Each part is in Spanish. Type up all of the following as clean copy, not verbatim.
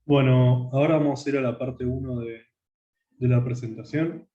Bueno, ahora vamos a ir a la parte 1 de la presentación.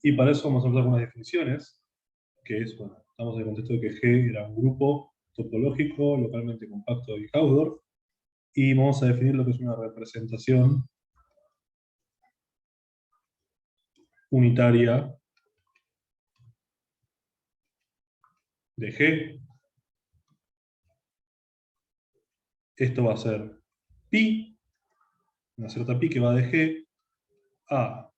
Y para eso vamos a empezar con unas definiciones, que es, bueno, estamos en el contexto de que G era un grupo topológico localmente compacto de Hausdorff, y vamos a definir lo que es una representación unitaria de G. Esto va a ser pi, una cierta pi que va de G a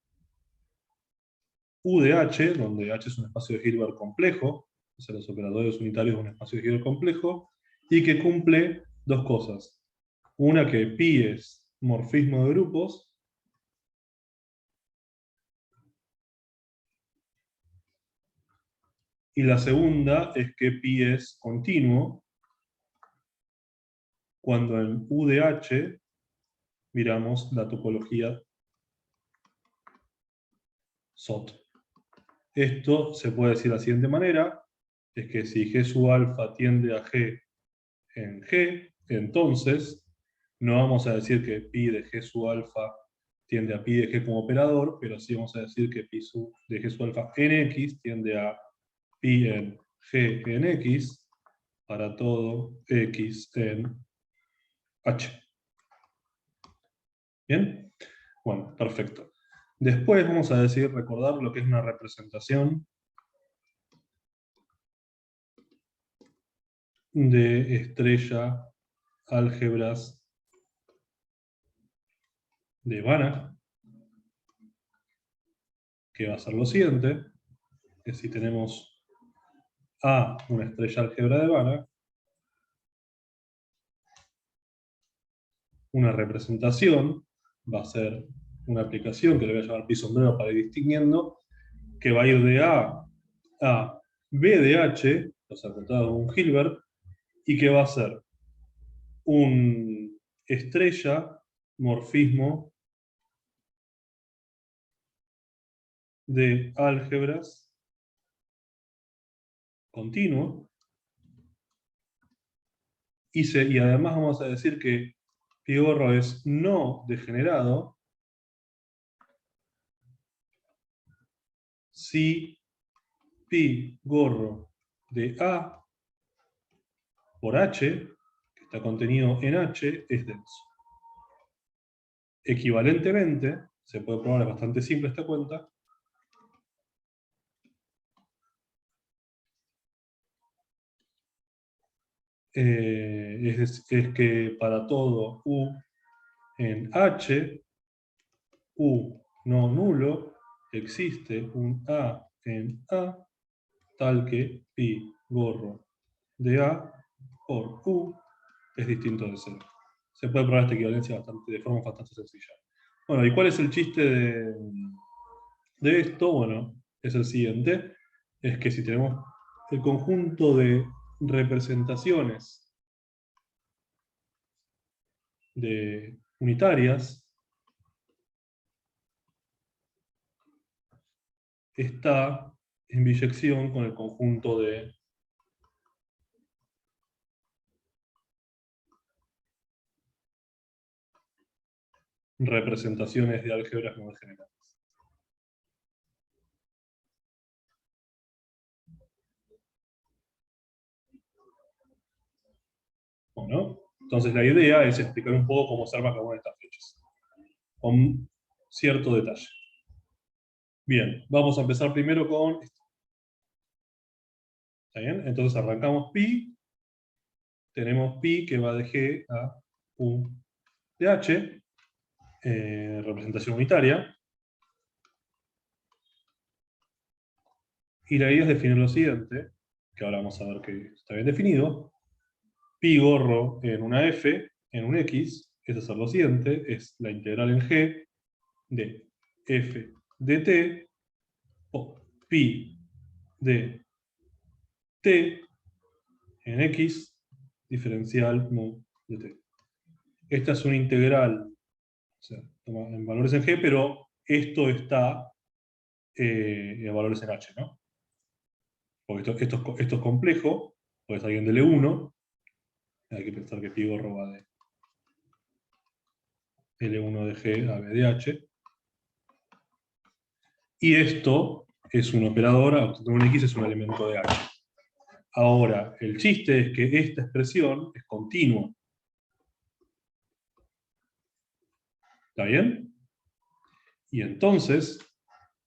U de H, donde H es un espacio de Hilbert complejo, o sea, los operadores unitarios de un espacio de Hilbert complejo, y que cumple dos cosas. Una, que pi es morfismo de grupos, y la segunda es que pi es continuo, cuando en U de H miramos la topología SOT. Esto se puede decir de la siguiente manera, es que si G sub alfa tiende a G en G, entonces no vamos a decir que pi de G sub alfa tiende a pi de G como operador, pero sí vamos a decir que pi de G sub alfa en X tiende a pi en G en X para todo X en H. ¿Bien? Bueno, perfecto. Después vamos a decir, recordar lo que es una representación de estrella álgebras de Banach, que va a ser lo siguiente, que si tenemos A, una estrella álgebra de Banach, una representación va a ser una aplicación que le voy a llamar pi sombrero para ir distinguiendo, que va a ir de a B de H, o sea, contado de un Hilbert, y que va a ser un estrella morfismo de álgebras continuo, y además vamos a decir que pi gorro es no degenerado si pi gorro de A por H, que está contenido en H, es denso. Equivalentemente, se puede probar, es bastante simple esta cuenta, es que para todo U en H, U no nulo, existe un A en A, tal que pi gorro de A por U es distinto de cero. Se puede probar esta equivalencia de forma bastante sencilla. Bueno, ¿y cuál es el chiste de esto? Bueno, es el siguiente, es que si tenemos el conjunto de representaciones de unitarias, está en biyección con el conjunto de representaciones de álgebras no degeneradas. Bueno, entonces la idea es explicar un poco cómo se arma cada una de estas flechas, con cierto detalle. Bien, vamos a empezar primero con esto. ¿Está bien? Entonces arrancamos pi, tenemos pi que va de G a U de H, representación unitaria, y la idea es definir lo siguiente, que ahora vamos a ver que está bien definido. Pi gorro en una f, en un x, es hacer lo siguiente, es la integral en g de f de t, o pi de t en x, diferencial mu de t. Esta es una integral, o sea, toma en valores en g, pero esto está en valores en h, ¿no? Porque esto es complejo, porque está bien de L1, hay que pensar que pi gorro va de L1 de G a B de H. Y esto es un operador, aunque un X es un elemento de H. Ahora, el chiste es que esta expresión es continua. ¿Está bien? Y entonces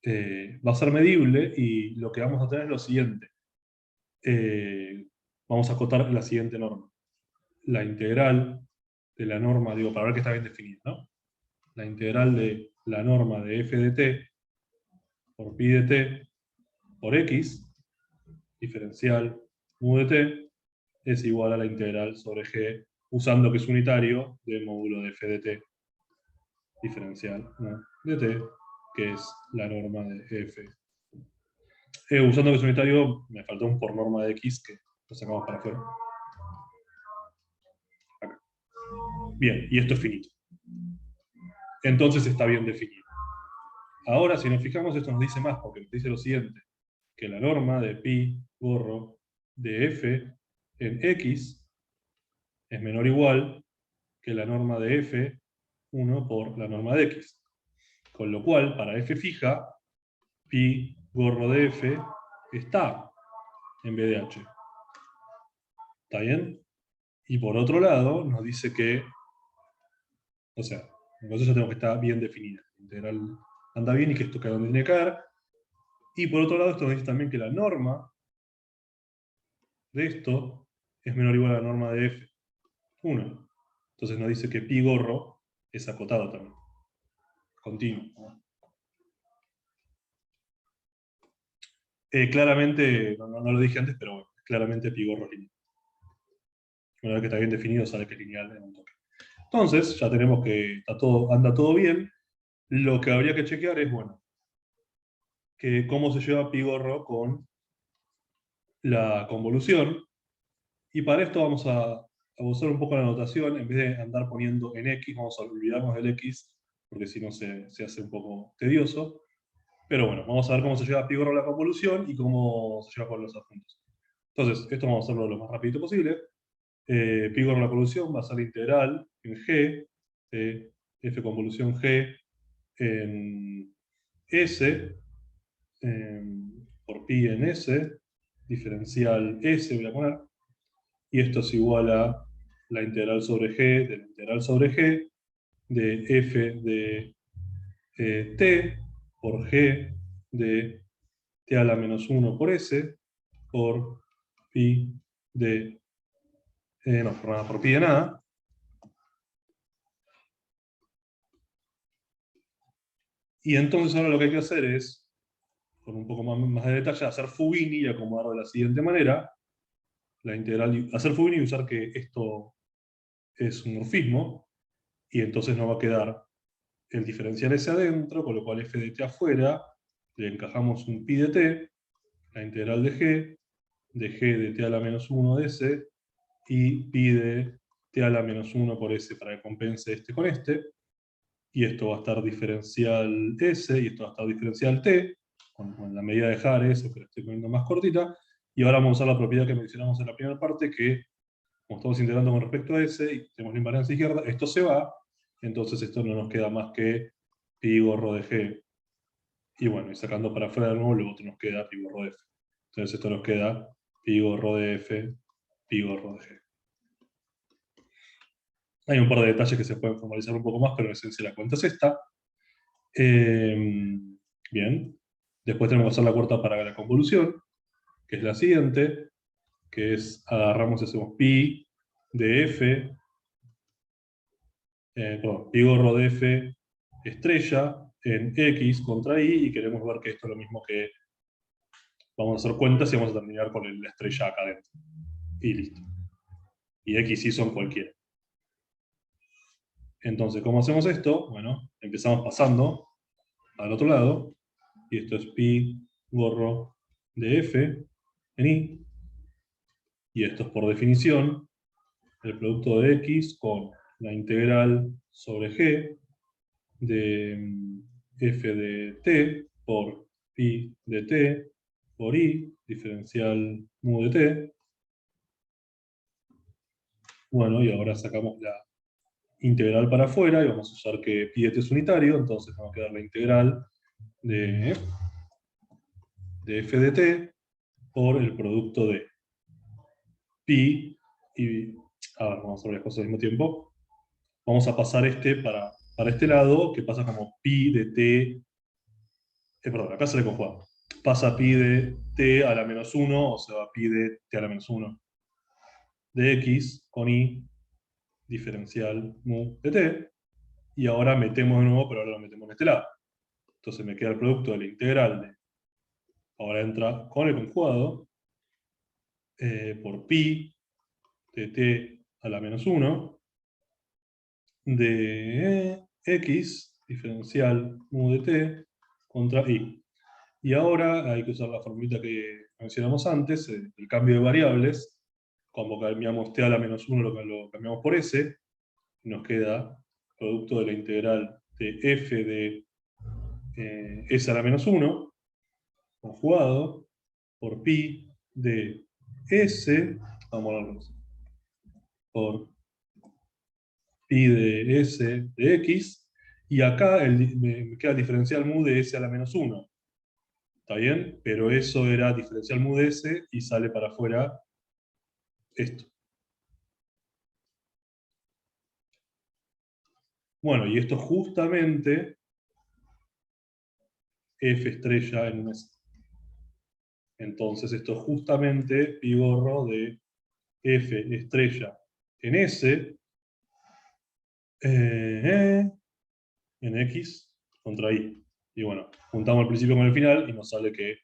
va a ser medible y lo que vamos a tener es lo siguiente. Vamos a acotar la siguiente norma. La integral de la norma, digo, para ver que está bien definida, ¿no? La integral de la norma de f de t por pi de t por x, diferencial mu de t, es igual a la integral sobre g, usando que es unitario, del módulo de f de t, diferencial mu de t, que es la norma de f. Usando que es unitario, me faltó un por norma de x, que lo sacamos para afuera. Acá. Bien, y esto es finito. Entonces está bien definido. Ahora, si nos fijamos, esto nos dice más, porque nos dice lo siguiente, que la norma de pi gorro de f en x es menor o igual que la norma de f1 por la norma de x. Con lo cual, para f fija, pi gorro de f está en b de h. ¿Está bien? Y por otro lado, nos dice que, o sea, nosotros ya tenemos que estar bien definida. La integral anda bien y que esto cada donde tiene que caer. Y por otro lado, esto nos dice también que la norma de esto es menor o igual a la norma de f1. Entonces nos dice que pi gorro es acotado también. Continuo. Claramente, no lo dije antes, pero bueno, claramente pi gorro es lineal. Una vez que está bien definido, sabe que es lineal en un toque. Entonces, ya tenemos que anda todo bien. Lo que habría que chequear es, bueno, que cómo se lleva pi gorro con la convolución. Y para esto vamos a usar un poco la notación. En vez de andar poniendo en x, vamos a olvidarnos del x, porque si no se hace un poco tedioso. Pero bueno, vamos a ver cómo se lleva pi gorro la convolución y cómo se lleva con los adjuntos. Entonces, esto vamos a hacerlo lo más rápido posible. Pi gorro la convolución va a ser integral en g de f convolución g en s por pi en s, diferencial s voy a poner, y esto es igual a la integral sobre g de la integral sobre g de f de t por g de t a la menos 1 por s por pi de no, por pi de nada. Y entonces ahora lo que hay que hacer es, con un poco más de detalle, hacer Fubini y acomodar de la siguiente manera la integral, hacer Fubini y usar que esto es un morfismo, y entonces nos va a quedar el diferencial ese adentro, con lo cual f de t afuera, le encajamos un pi de t, la integral de g de t a la menos 1 de s, y pi de t a la menos 1 por s para que compense este con este, y esto va a estar diferencial s, y esto va a estar diferencial t, con la medida de dejar s, pero estoy poniendo más cortita, y ahora vamos a usar la propiedad que mencionamos en la primera parte, que como estamos integrando con respecto a s, y tenemos la invariancia izquierda, esto se va, entonces esto no nos queda más que pi gorro de g, y bueno, y sacando para afuera de nuevo, luego otro nos queda pi gorro de f. Entonces esto nos queda pi gorro de f, pi gorro de g. Hay un par de detalles que se pueden formalizar un poco más, pero en esencia la cuenta es esta. Bien. Después tenemos que hacer la cuarta para la convolución, que es la siguiente, que es agarramos y hacemos pi de f, perdón, pi gorro de f estrella en x contra y queremos ver que esto es lo mismo que vamos a hacer cuentas y vamos a terminar con la estrella acá adentro. Y listo. Y x y son cualquiera. Entonces, ¿cómo hacemos esto? Bueno, empezamos pasando al otro lado, y esto es pi gorro de f en i, y esto es por definición el producto de x con la integral sobre g de f de t por pi de t por i, diferencial mu de t. Bueno, y ahora sacamos integral para afuera, y vamos a usar que pi de t es unitario, entonces vamos a quedar la integral de f de t por el producto de pi y... A ver, vamos a hacer varias cosas al mismo tiempo. Vamos a pasar para este lado, que pasa como pi de t... perdón, acá sale conjugado. Pasa pi de t a la menos 1, o sea, pi de t a la menos 1 de x con i diferencial mu de t. Y ahora metemos de nuevo, pero ahora lo metemos en este lado. Entonces me queda el producto de la integral de... Ahora entra con el conjugado por pi de t a la menos 1 de x diferencial mu de t contra i. Y ahora hay que usar la formulita que mencionamos antes, el cambio de variables. Cuando cambiamos t a la menos 1 lo cambiamos por s, nos queda producto de la integral de f de s a la menos 1 conjugado por pi de s, vamos a verlo, por pi de s de x, y acá me queda diferencial mu de s a la menos 1. ¿Está bien? Pero eso era diferencial mu de s y sale para afuera esto. Bueno, y esto justamente f estrella en un s. Entonces esto es justamente pi gorro de f estrella en s en x contra y. Y bueno, juntamos el principio con el final y nos sale que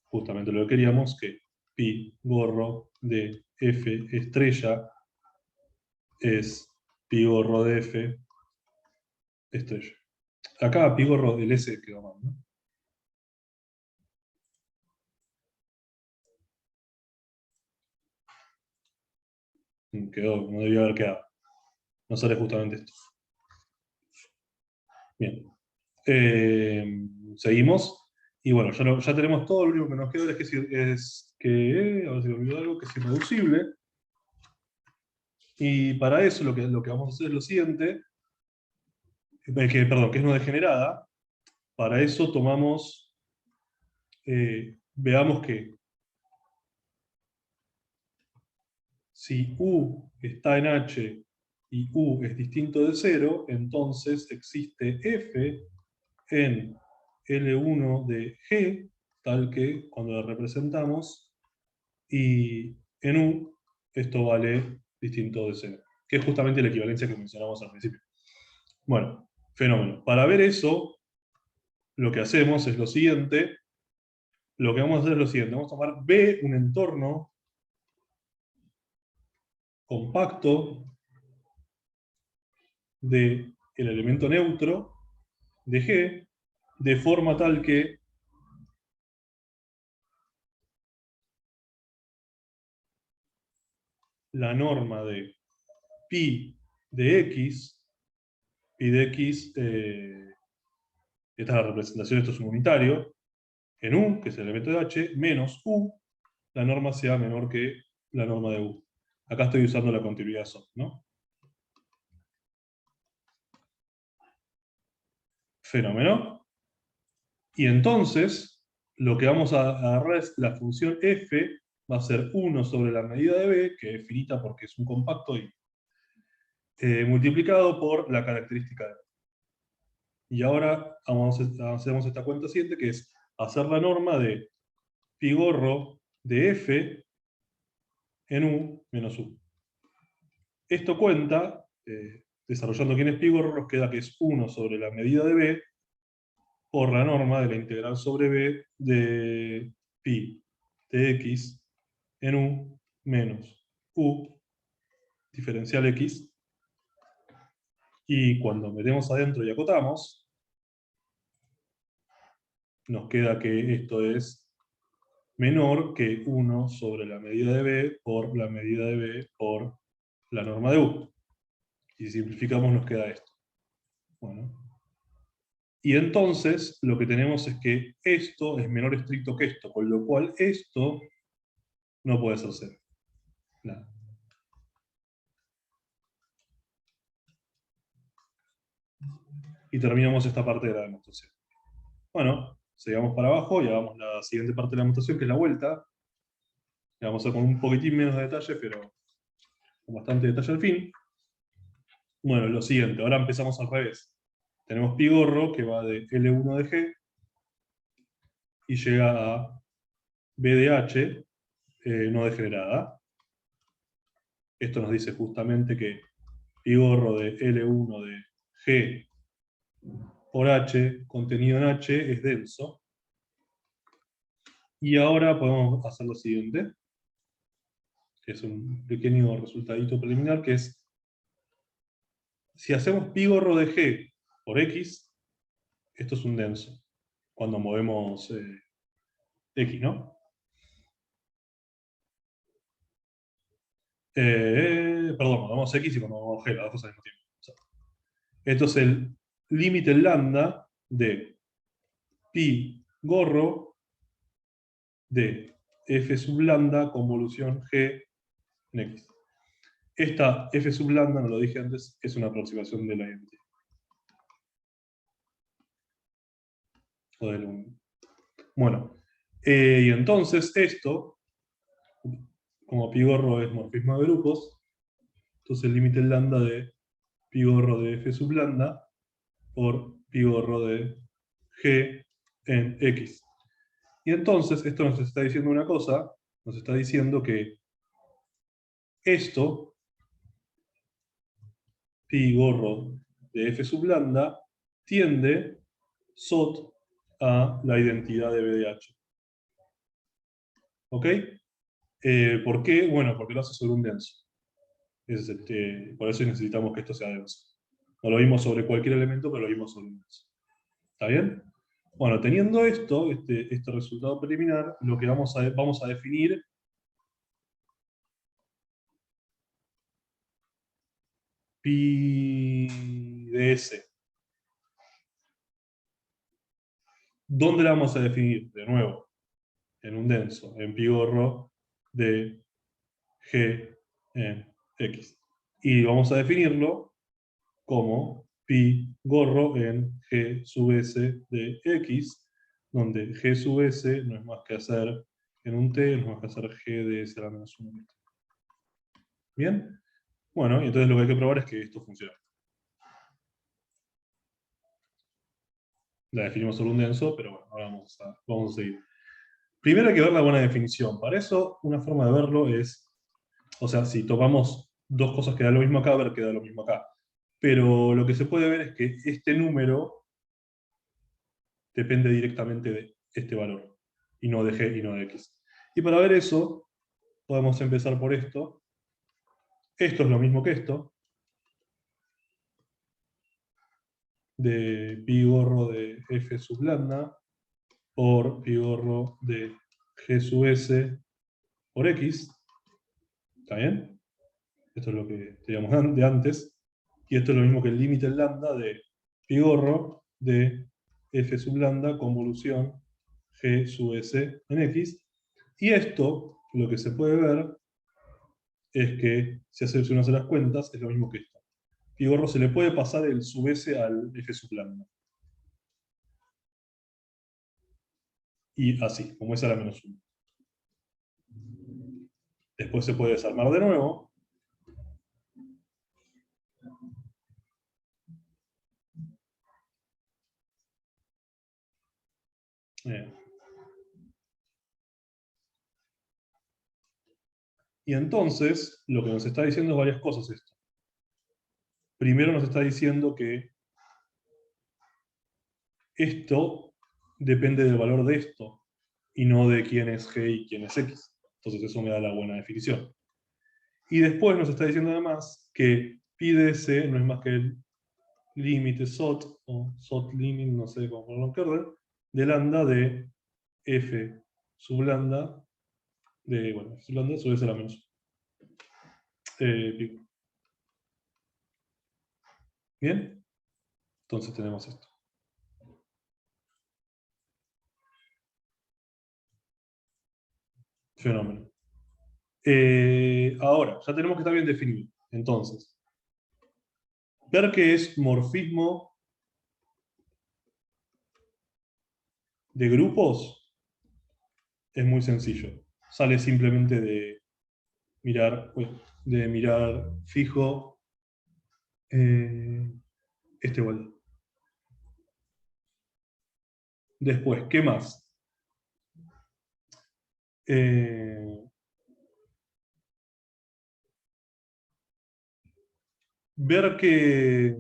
justamente lo que queríamos, que pi gorro de f estrella es pi gorro de f estrella. Acá pi gorro del s quedó mal, ¿no? Quedó, no debió haber quedado. No sale justamente esto. Bien. Seguimos. Y bueno, ya tenemos todo. Lo único que nos queda es que a ver si me olvidó algo, que es irreducible. Y para eso lo que vamos a hacer es lo siguiente, perdón, que es no degenerada. Para eso tomamos, veamos que si U está en H y U es distinto de 0, entonces existe F en L1 de G, tal que cuando la representamos, y en U esto vale distinto de 0, que es justamente la equivalencia que mencionamos al principio. Bueno, fenómeno. Para ver eso, lo que hacemos es lo siguiente. Lo que vamos a hacer es lo siguiente. Vamos a tomar B, un entorno compacto del elemento neutro de G, de forma tal que la norma de pi de x, esta es la representación, esto es un unitario, en U, que es el elemento de H, menos U, la norma sea menor que la norma de U. Acá estoy usando la continuidad SOP, ¿no? Fenómeno. Y entonces, lo que vamos a agarrar es la función f, va a ser 1 sobre la medida de b, que es finita porque es un compacto, y multiplicado por la característica de b. Y ahora hacemos esta cuenta siguiente, que es hacer la norma de pi gorro de f en u menos u. Esto cuenta, desarrollando quién es pi gorro, nos queda que es 1 sobre la medida de b por la norma de la integral sobre b de pi de x en u menos u diferencial x. Y cuando metemos adentro y acotamos, nos queda que esto es menor que 1 sobre la medida de b por la medida de b por la norma de u. Y si simplificamos nos queda esto. Bueno. Y entonces lo que tenemos es que esto es menor estricto que esto, con lo cual esto no puede ser 0. Nada. Y terminamos esta parte de la demostración. Bueno, sigamos para abajo y hagamos la siguiente parte de la demostración, que es la vuelta. La vamos a hacer con un poquitín menos de detalle, pero con bastante detalle al fin. Bueno, lo siguiente, ahora empezamos al revés. Tenemos pi gorro que va de L1 de G y llega a B de H no degenerada. Esto nos dice justamente que pi gorro de L1 de G por H, contenido en H, es denso. Y ahora podemos hacer lo siguiente, que es un pequeño resultadito preliminar, que es, si hacemos pi gorro de G por X, esto es un denso, cuando movemos X, ¿no? Perdón, cuando movemos X y cuando movemos G, las dos cosas al mismo tiempo. O sea, esto es el límite lambda de pi gorro de f sub lambda convolución G en X. Esta f sub lambda, no lo dije antes, es una aproximación de la identidad. O del 1. Bueno, y entonces esto, como pi gorro es morfismo de grupos, entonces el límite lambda de pi gorro de f sub lambda por pi gorro de G en X. Y entonces esto nos está diciendo una cosa, nos está diciendo que esto, pi gorro de f sub lambda, tiende SOT a la identidad de BDH. ¿Ok? ¿Por qué? Bueno, porque lo hace sobre un denso. Por eso necesitamos que esto sea denso. No lo vimos sobre cualquier elemento, pero lo vimos sobre un denso. ¿Está bien? Bueno, teniendo esto, este resultado preliminar, lo que vamos a definir pi de S. ¿Dónde la vamos a definir? De nuevo, en un denso, en pi gorro de G en X. Y vamos a definirlo como pi gorro en G sub S de X, donde G sub S no es más que hacer en un T, no es más que hacer G de S a la menos 1. ¿Bien? Bueno, y entonces lo que hay que probar es que esto funciona. La definimos sobre un denso, pero bueno, ahora vamos a seguir. Primero hay que ver la buena definición. Para eso, una forma de verlo es, o sea, si tomamos dos cosas que da lo mismo acá, ver que da lo mismo acá. Pero lo que se puede ver es que este número depende directamente de este valor, y no de G y no de X. Y para ver eso, podemos empezar por esto. Esto es lo mismo que esto, de pi gorro de F sub lambda por pi gorro de G sub S por X. ¿Está bien? Esto es lo que teníamos de antes. Y esto es lo mismo que el límite en lambda de pi gorro de F sub lambda convolución G sub S en X. Y esto, lo que se puede ver, es que si hace uno hace las cuentas, es lo mismo que esto. Pi gorro se le puede pasar el sub S al F sub lambda. Y así, como es a la menos 1. Después se puede desarmar de nuevo. Eh, Y entonces, lo que nos está diciendo es varias cosas esto. Primero nos está diciendo que esto depende del valor de esto, y no de quién es G y quién es X. Entonces eso me da la buena definición. Y después nos está diciendo además que pi de S no es más que el límite SOT, o SOT limit, no sé cómo ponerlo en qué orden, de lambda de F sub lambda, bueno, F sub lambda sube a la menos pico. ¿Bien? Entonces tenemos esto. Fenómeno. Ahora, ya tenemos que estar bien definido. Entonces, ver qué es morfismo de grupos es muy sencillo. Sale simplemente de mirar fijo este igualdad. Después, ¿qué más? Eh, ver que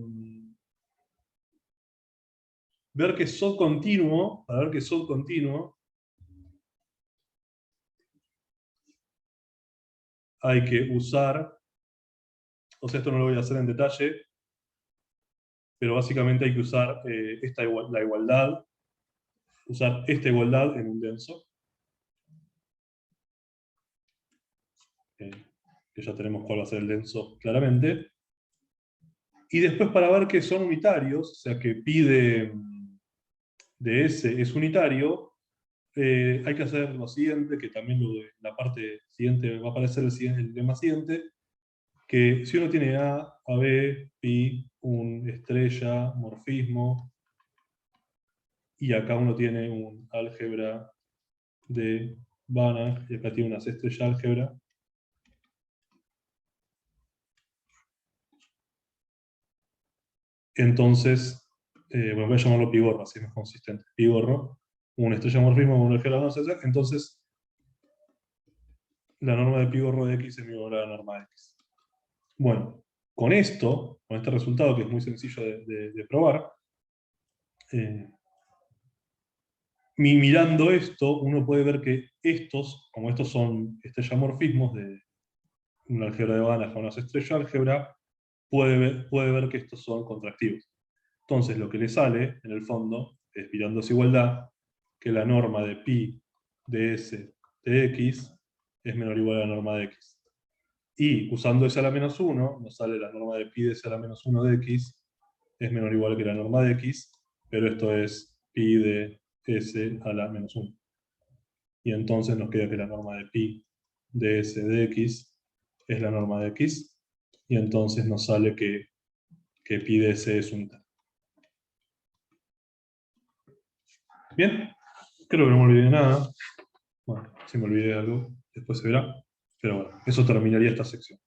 SOT continuo, para ver que SOT continuo, hay que usar, o sea, esto no lo voy a hacer en detalle, pero básicamente hay que usar la igualdad, usar esta igualdad en un denso, eh, que ya tenemos cuál va a ser el denso claramente. Y después para ver que son unitarios, o sea que pi de S es unitario, hay que hacer lo siguiente, que también la parte siguiente va a aparecer el lema siguiente, que si uno tiene A, B, pi, un estrella, morfismo, y acá uno tiene un álgebra de Banach, y acá tiene una estrella álgebra, entonces, bueno, voy a llamarlo pigorro, así es más consistente. Pigorro, una estrella morfismo con un álgebra de Banach, entonces la norma de pigorro de X es mi igual a la norma de X. Bueno, con esto, con este resultado que es muy sencillo de probar, eh, mirando esto, uno puede ver que como estos son estrellamorfismos de una álgebra de Banach a una estrella álgebra, puede ver que estos son contractivos. Entonces lo que le sale, en el fondo, es mirando desigualdad, que la norma de pi de S de X es menor o igual a la norma de X. Y usando S a la menos 1, nos sale la norma de pi de S a la menos 1 de X, es menor o igual que la norma de X, pero esto es pi de S a la menos 1. Y entonces nos queda que la norma de pi de S de X es la norma de X, y entonces nos sale que pi de S es unitario. Bien, creo que no me olvidé de nada. Bueno, si me olvidé de algo, después se verá. Pero bueno, eso terminaría esta sección.